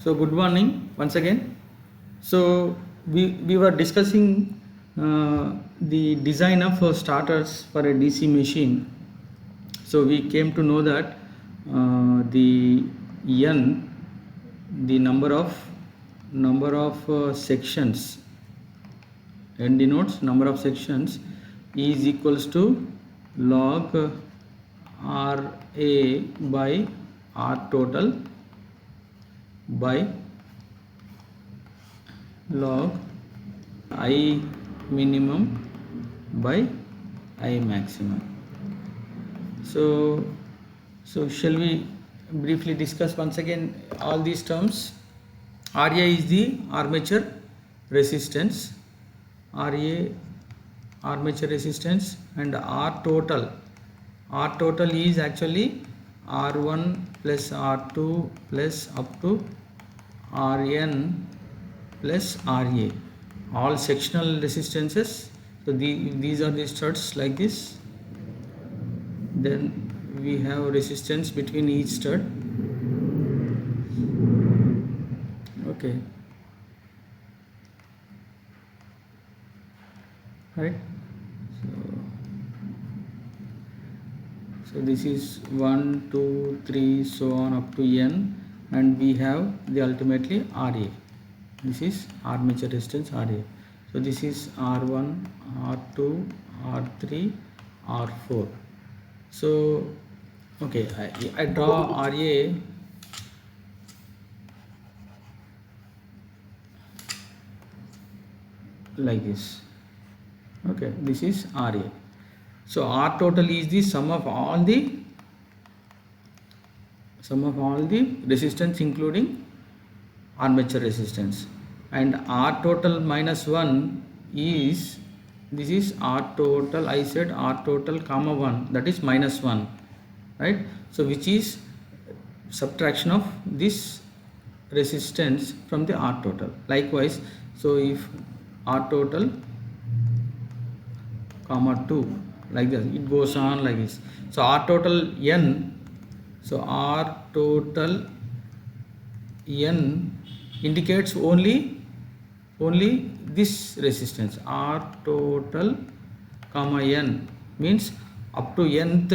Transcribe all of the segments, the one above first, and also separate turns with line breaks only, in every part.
So good morning once again. So we were discussing the design of starters for a DC machine. So we came to know that the n, the number of sections, n denotes number of sections, is equals to log RA by R total by log I minimum by I maximum. So shall we briefly discuss once again all these terms? RA is the armature resistance, RA armature resistance, and R total is actually R1 plus R2 plus up to Rn plus Ra, all sectional resistances. So these are the studs like this. Then we have resistance between each stud. Okay, right. So this is 1 2 3 so on up to n, and we have the ultimately Ra. This is armature resistance Ra. So this is R1, R2, R3, R4. So okay, I draw Ra like this. Okay, this is Ra. So R total is the sum of all the resistance including armature resistance, and R total minus 1 is, this is R total, I said R total comma 1, that is minus 1, right? So which is subtraction of this resistance from the R total. Likewise, so if R total comma 2, like this, it goes on like this. So R total n, so R total n indicates only this resistance. R total comma n means up to nth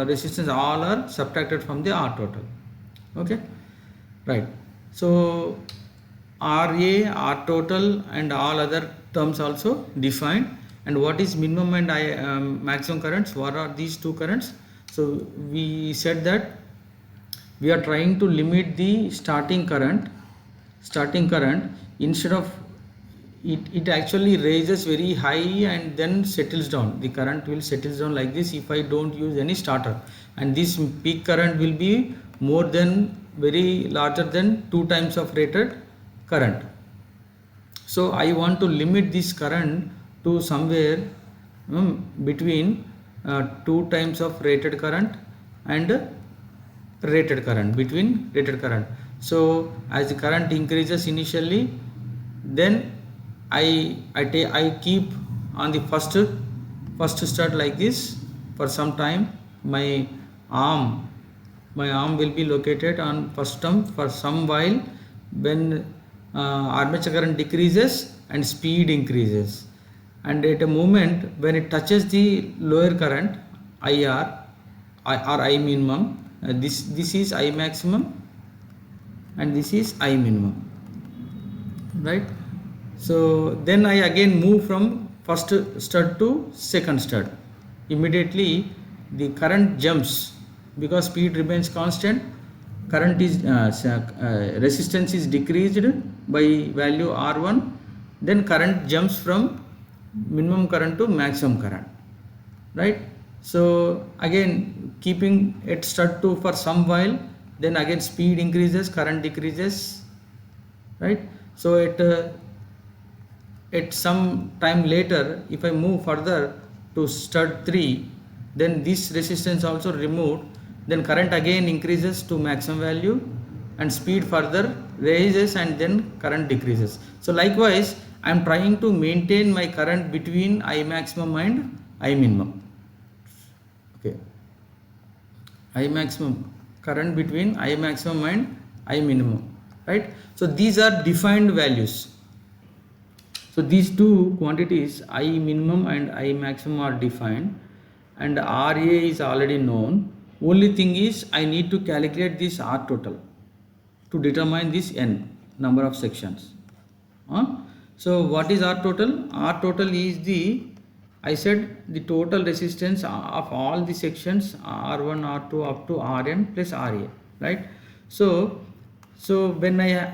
resistance, all are subtracted from the R total. Okay, right. So Ra, R total, and all other terms also defined. And what is minimum and maximum currents? What are these two currents? So we said that we are trying to limit the starting current. Instead of it actually raises very high and then settles down. The current will settle down like this if I don't use any starter, and this peak current will be more than, very larger than 2 times of rated current. So I want to limit this current to somewhere between 2 times of rated current and rated current, between rated current. So as the current increases initially, then I keep on the first stud like this for some time. My arm will be located on first term for some while. When armature current decreases and speed increases, and at a moment when it touches the lower current IR or I minimum, this is I maximum and this is I minimum, right? So then I again move from first stud to second stud. Immediately the current jumps, because speed remains constant. Current is resistance is decreased by value R1, then current jumps from minimum current to maximum current, right? So again keeping it stud 2 for some while, then again speed increases, current decreases, right? So at some time later, if I move further to stud 3, then this resistance also removed, then current again increases to maximum value and speed further raises and then current decreases. So likewise I am trying to maintain my current between I maximum and I minimum. Okay, I maximum, current between I maximum and I minimum, right? So these are defined values. So these two quantities I minimum and I maximum are defined, and RA is already known. Only thing is I need to calculate this R total to determine this n number of sections. So what is R total? R total is the, I said, the total resistance of all the sections R1, R2 up to Rn plus Ra, right? So when I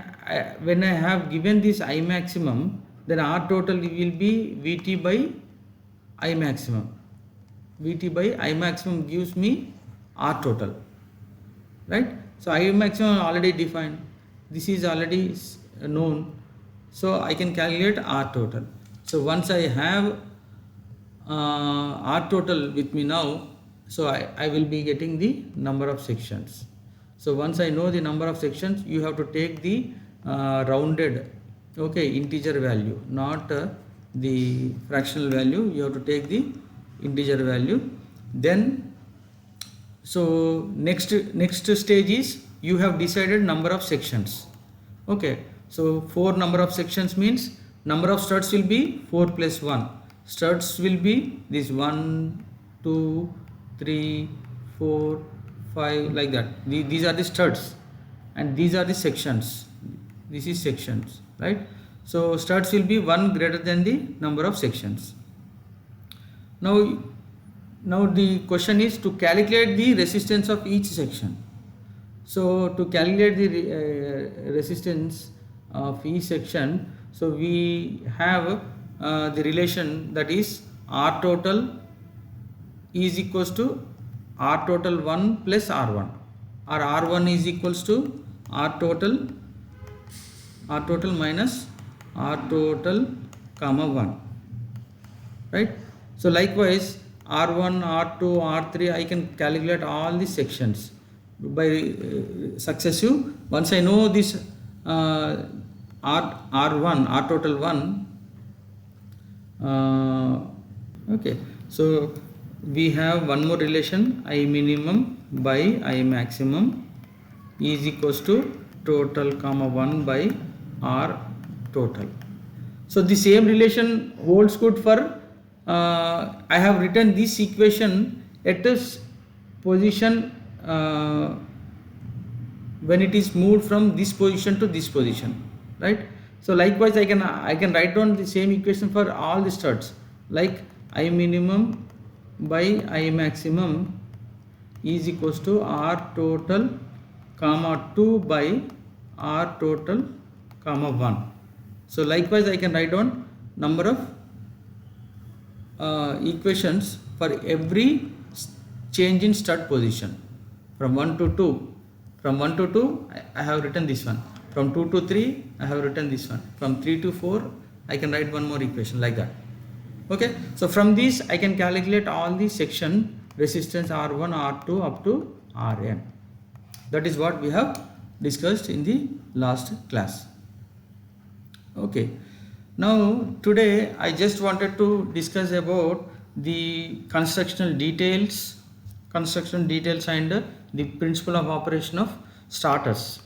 have given this I maximum, then R total will be Vt by I maximum. Vt by I maximum gives me R total, right? So I maximum already defined, this is already known, so I can calculate R total. So once I have R total with me now, so I will be getting the number of sections. So once I know the number of sections, you have to take the rounded, okay, integer value, not the fractional value. You have to take the integer value. Then so next stage is you have decided number of sections. Okay, so 4 number of sections means number of studs will be 4 plus 1. Studs will be this 1, 2, 3, 4, 5, like that. These are the studs, and these are the sections. This is sections, right? So studs will be 1 greater than the number of sections. Now the question is to calculate the resistance of each section. So to calculate the resistance of each section, so we have the relation, that is R total is equals to R total 1 plus R1, or R1 is equals to R total minus R total comma 1, right? So likewise R1, R2, R3, I can calculate all the sections by successive. Once I know this R1, R total 1, okay, so we have one more relation, I minimum by I maximum is equals to total comma 1 by R total. So the same relation holds good for I have written this equation at this position when it is moved from this position to this position, right? So likewise I can write down the same equation for all the studs, like I minimum by I maximum is equals to R total comma 2 by R total comma 1. So likewise I can write down number of equations for every change in stud position from 1 to 2. From 1 to 2 I have written this one, from 2 to 3 I have written this one, from 3 to 4 I can write one more equation, like that. Okay, so from this I can calculate all the section resistance R1, R2 up to Rn. That is what we have discussed in the last class. Okay, now today I just wanted to discuss about the construction details and the principle of operation of starters,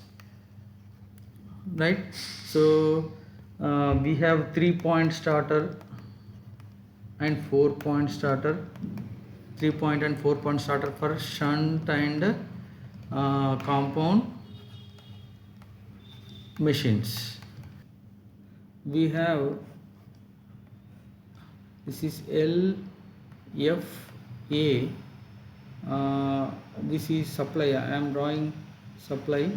right? So we have 3-point starter and 4-point starter, 3-point and 4-point starter for shunt and compound machines. We have, this is L, F, A, this is supply. I am drawing supply.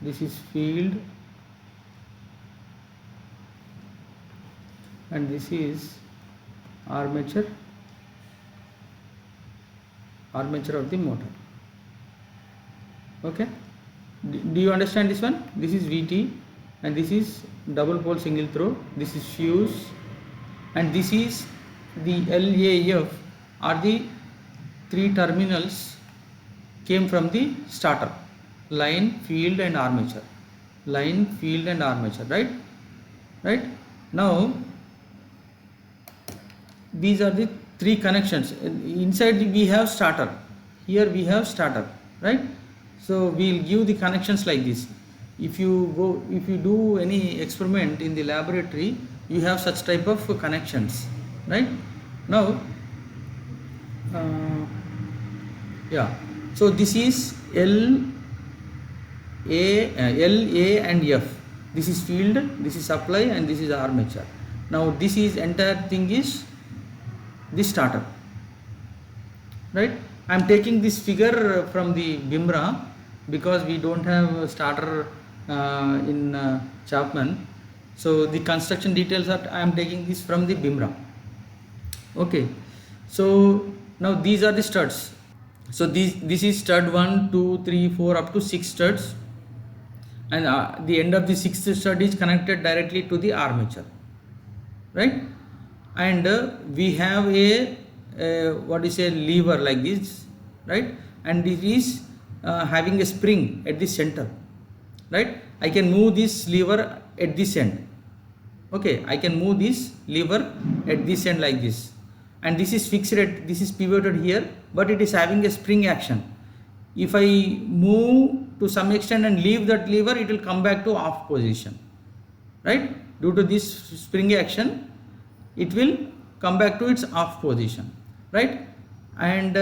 This is field, and this is armature of the motor. Okay, do you understand this one? This is VT, and this is double pole single throw, this is fuse, and this is the LAF, are the 3 terminals came from the starter: line, field and armature. Line, field and armature, right? Now these are the three connections. Inside we have starter, here we have starter, right? So we'll give the connections like this. If you do any experiment in the laboratory, you have such type of connections, right? Now yeah, so this is L, A and F. This is field, this is supply, and this is armature. Now this is entire thing is the starter, right? I am taking this figure from the Bimra because we don't have a starter in Chapman. So the construction details are I am taking this from the Bimra. Okay, so now these are the studs. So this is stud 1, 2, 3, 4 up to 6 studs, and the end of the sixth stud is connected directly to the armature, right? And we have a what is a lever like this, right? And it is having a spring at the center, right? I can move this lever at this end. Okay, I can move this lever at this end like this, and this is fixed at, this is pivoted here, but it is having a spring action. If I move to some extent and leave that lever, it will come back to off position, right? Due to this spring action, it will come back to its off position, right? And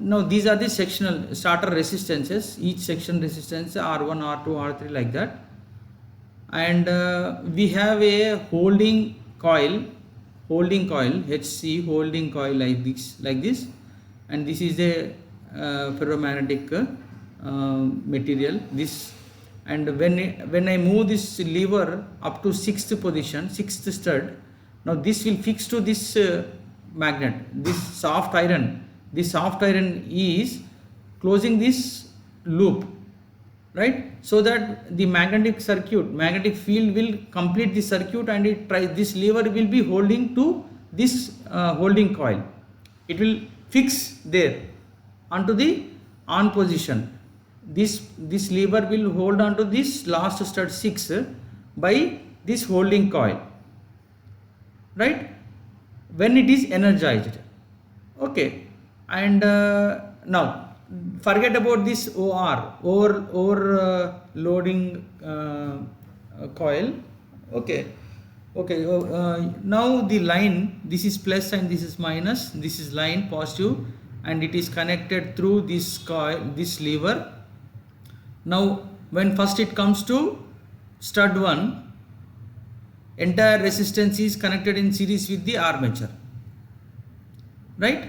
now these are the sectional starter resistances. Each section resistance R1, R2, R3 like that. And we have a holding coil HC holding coil like this, and this is a ferromagnetic material, this. And when I move this lever up to sixth position, sixth stud, now this will fix to this magnet, this soft iron is closing this loop, right? So that the magnetic field will complete the circuit, and this lever will be holding to this holding coil. It will fix there onto the on position. This lever will hold on to this last stud 6 by this holding coil, right? When it is energized. Okay, and now forget about this loading coil. Okay, now the line, this is plus and this is minus, this is line positive, and it is connected through this coil, this lever. Now when first it comes to stud 1, entire resistance is connected in series with the armature, right?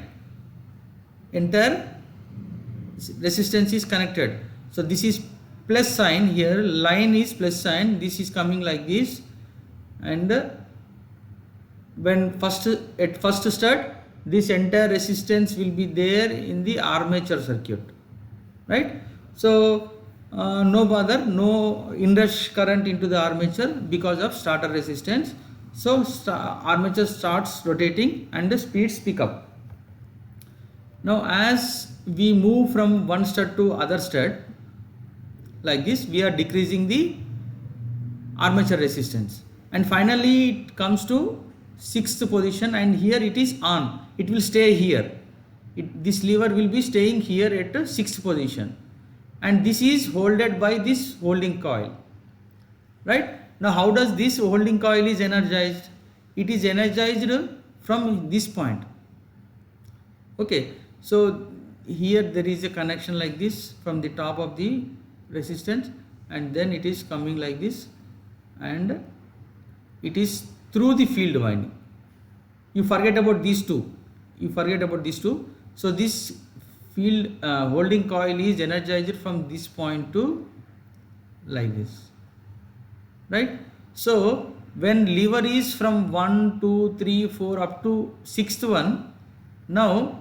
Entire resistance is connected. So this is plus sign here, line is plus sign, this is coming like this, and when at first stud, this entire resistance will be there in the armature circuit, right? So no inrush current into the armature because of starter resistance. So armature starts rotating and the speeds pick up. Now as we move from one stud to other stud like this, we are decreasing the armature resistance, and finally it comes to sixth position, and here it is on, it will stay here, this lever will be staying here at sixth position, and this is holded by this holding coil, right? Now how does this holding coil is energized? It is energized from this point. Okay, so here there is a connection like this from the top of the resistance, and then it is coming like this, and it is through the field winding. You forget about these two, so this field holding coil is energized from this point to like this, right? So when lever is from 1, 2, 3, 4 up to sixth one, now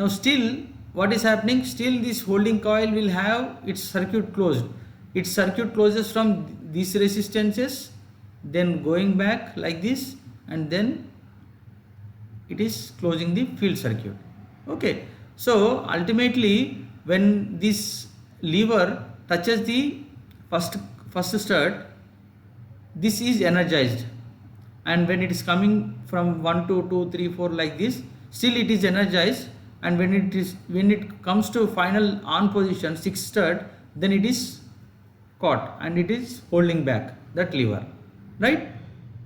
still what is happening, still this holding coil will have its circuit closed. Its circuit closes from these resistances, then going back like this, and then it is closing the field circuit. Okay, so ultimately when this lever touches the first stud, this is energized, and when it is coming from 1 to 2 3 4 like this, still it is energized, and when it comes to final on position 6 stud, then it is caught and it is holding back that lever, right?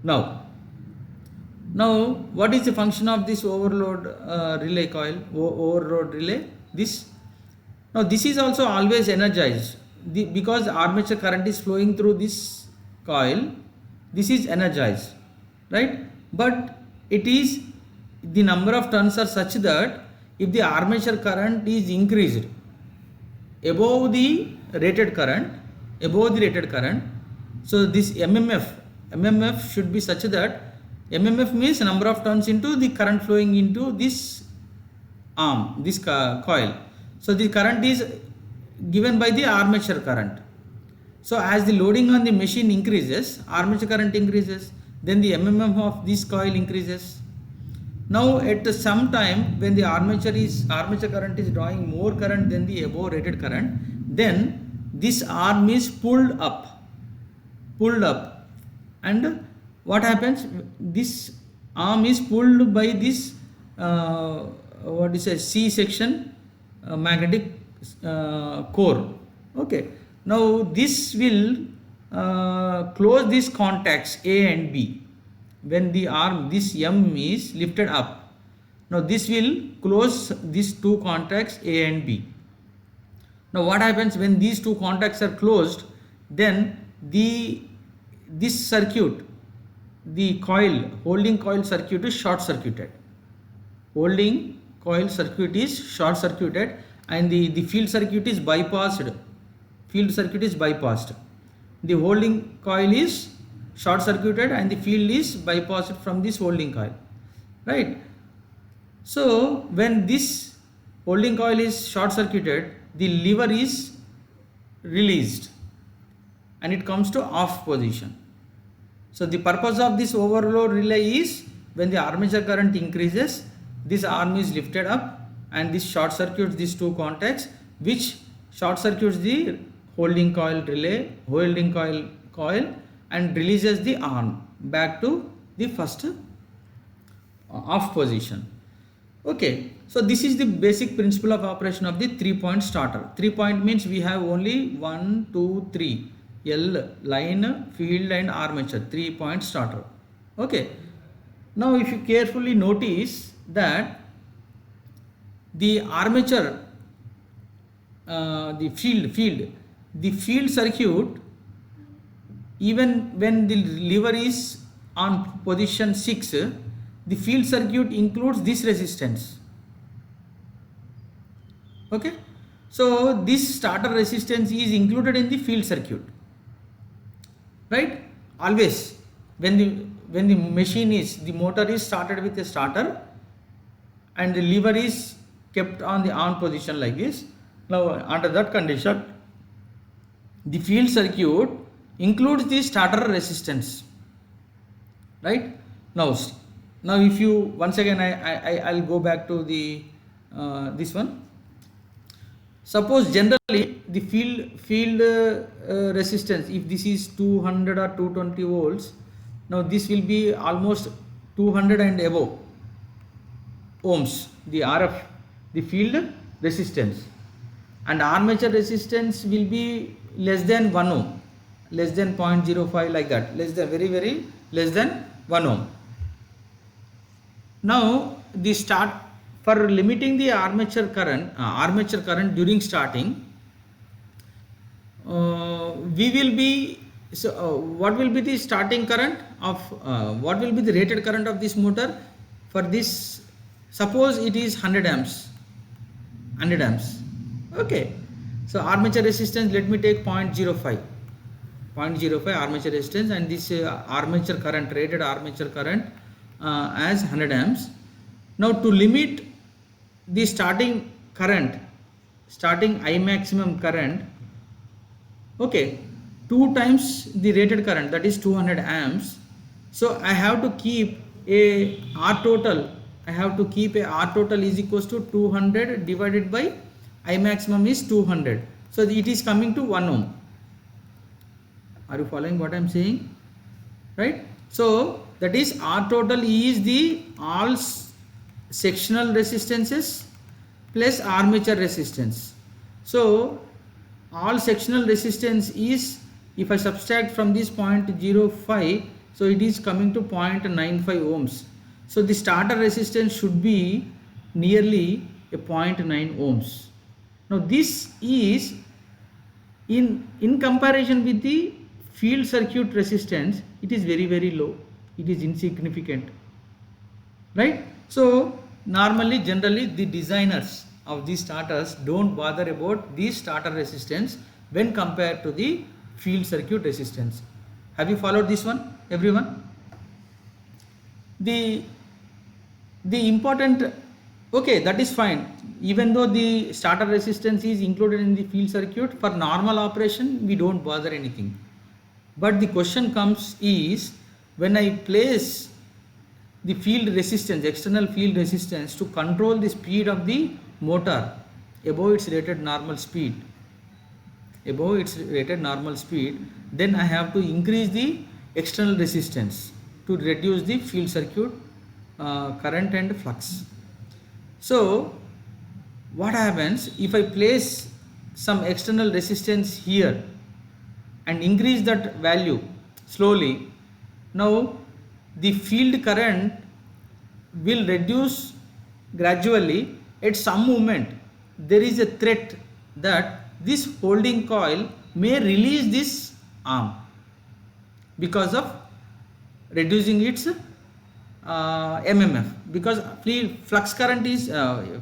Now what is the function of this overload relay coil, overload relay? This is also always energized, because armature current is flowing through this coil. This is energized, right? But it is, the number of turns are such that if the armature current is increased above the rated current, so this mmf should be such that, mmf means number of turns into the current flowing into this arm, this coil. So the current is given by the armature current. So as the loading on the machine increases, armature current increases, then the mmf of this coil increases. Now at some time when the armature current is drawing more current than the above rated current, then this arm is pulled up, and what happens? This arm is pulled by this what is a C section magnetic core. Okay, now this will close these contacts A and B. When the arm, this M is lifted up, now this will close these two contacts A and B. Now what happens when these two contacts are closed? Then this circuit, the coil, holding coil circuit is short circuited. Holding coil circuit is short circuited, and the field circuit is bypassed. The holding coil is short circuited and the field is bypassed from this holding coil, right? So when this holding coil is short circuited, the lever is released and it comes to off position. So the purpose of this overload relay is, when the armature current increases, this arm is lifted up and this short circuits these two contacts, which short circuits the holding coil coil and releases the arm back to the first off position. Okay, so this is the basic principle of operation of the 3-point starter. 3-point means we have only 1 2 3 L, line, field and armature, 3-point starter. Okay, now if you carefully notice that the armature, the field circuit, even when the lever is on position 6, the field circuit includes this resistance. Okay, so this starter resistance is included in the field circuit, right? Always when the machine is, the motor is started with a starter and the lever is kept on the on position like this. Now under that condition, the field circuit includes the starter resistance, right? Now if you, once again I'll go back to the this one. Suppose generally the field resistance, if this is 200 or 220 volts, now this will be almost 200 and above ohms, the RF, the field resistance, and armature resistance will be less than 1 ohm, less than 0.05, like that, less than, very less than 1 ohm. Now the start, for limiting the armature current during starting, we will be, so what will be the starting current of what will be the rated current of this motor? For this, suppose it is 100 amps. Okay, so armature resistance, let me take 0.05 armature resistance, and this armature current, rated armature current as 100 amps. Now to limit the starting current, starting I maximum current, okay, 2 times the rated current, that is 200 amps. So I have to keep a R total, is equals to 200 divided by I maximum is 200. So it is coming to 1 ohm. Are you following what I am saying? right? So that is R total is the all sectional resistances plus armature resistance. So all sectional resistance is, if I subtract from this 0.05, so it is coming to 0.95 ohms. So the starter resistance should be nearly a 0.9 ohms. Now this is in comparison with the field circuit resistance, it is very low, it is insignificant, right? So normally generally the designers of these starters don't bother about these starter resistance when compared to the field circuit resistance. Have you followed this one, everyone? The important, okay, that is fine. Even though the starter resistance is included in the field circuit, for normal operation we don't bother anything. But the question comes is, when I place the field resistance, external field resistance, to control the speed of the motor above its rated normal speed, then I have to increase the external resistance to reduce the field circuit current and flux. So what happens if I place some external resistance here and increase that value slowly? Now the field current will reduce gradually. At some moment there is a threat that this holding coil may release this arm because of reducing its MMF, because flux current is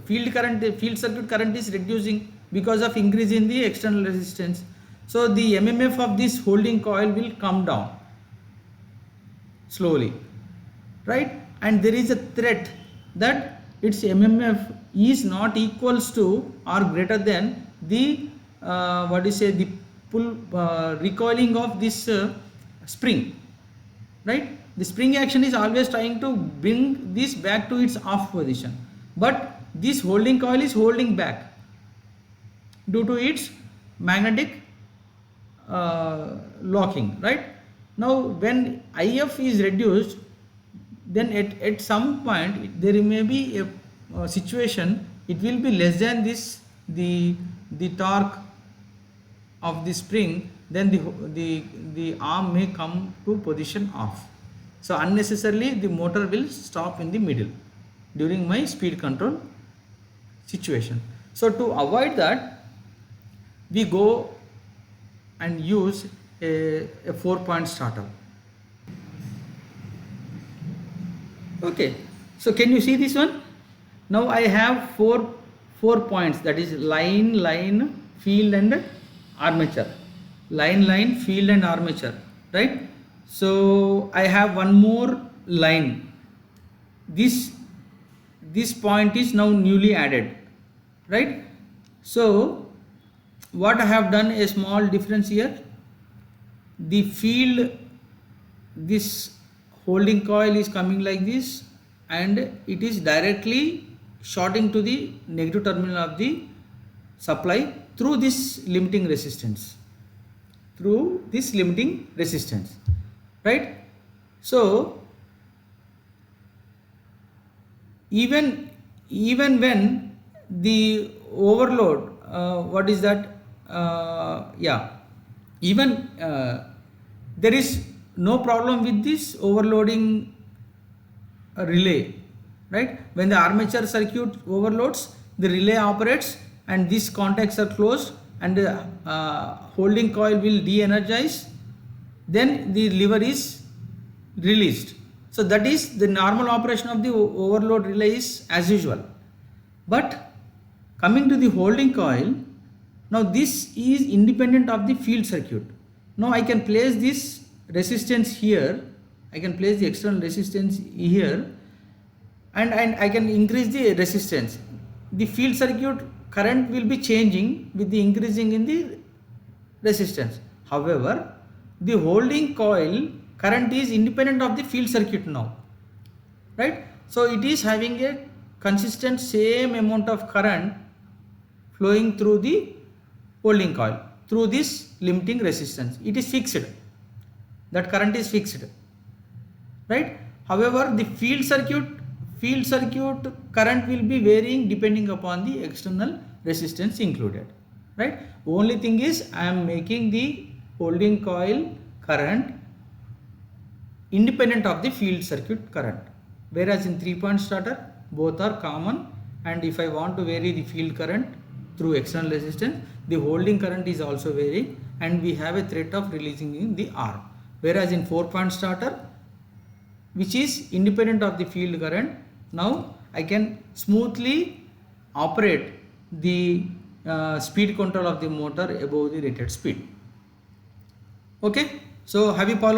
field circuit current is reducing because of increasing the external resistance. So the MMF of this holding coil will come down slowly, right? And there is a threat that its MMF is not equals to or greater than the the pull recoiling of this spring, right? The spring action is always trying to bring this back to its off position, but this holding coil is holding back due to its magnetic locking, right? Now when IF is reduced, then at some point there may be a situation, it will be less than this, the torque of the spring, then the arm may come to position off. So unnecessarily the motor will stop in the middle during my speed control situation. So to avoid that, we go and use a 4-point starter. Okay, so can you see this one? Now I have four points, that is line, field and armature. Line, field and armature, right? So I have one more line. This point is now newly added, right? So what I have done, a small difference here. The field, this holding coil is coming like this, and it is directly shorting to the negative terminal of the supply through this limiting resistance, right? So even when the overload, even there is no problem with this overloading relay, right? When the armature circuit overloads, the relay operates and these contacts are closed, and the holding coil will de-energize, then the lever is released. So that is the normal operation of the overload relay is as usual. But coming to the holding coil, now this is independent of the field circuit. Now I can place this resistance here, I can place the external resistance here, and I can increase the resistance. The field circuit current will be changing with the increasing in the resistance. However, the holding coil current is independent of the field circuit now, right? So it is having a consistent same amount of current flowing through the holding coil through this limiting resistance. It is fixed, that current is fixed, right? However, the field circuit current will be varying depending upon the external resistance included, right? Only thing is I am making the holding coil current independent of the field circuit current, whereas in 3-point starter both are common, and if I want to vary the field current through external resistance, the holding current is also varying and we have a threat of releasing in the arm. Whereas in 4-point starter, which is independent of the field current, now I can smoothly operate the speed control of the motor above the rated speed. Okay, so have you followed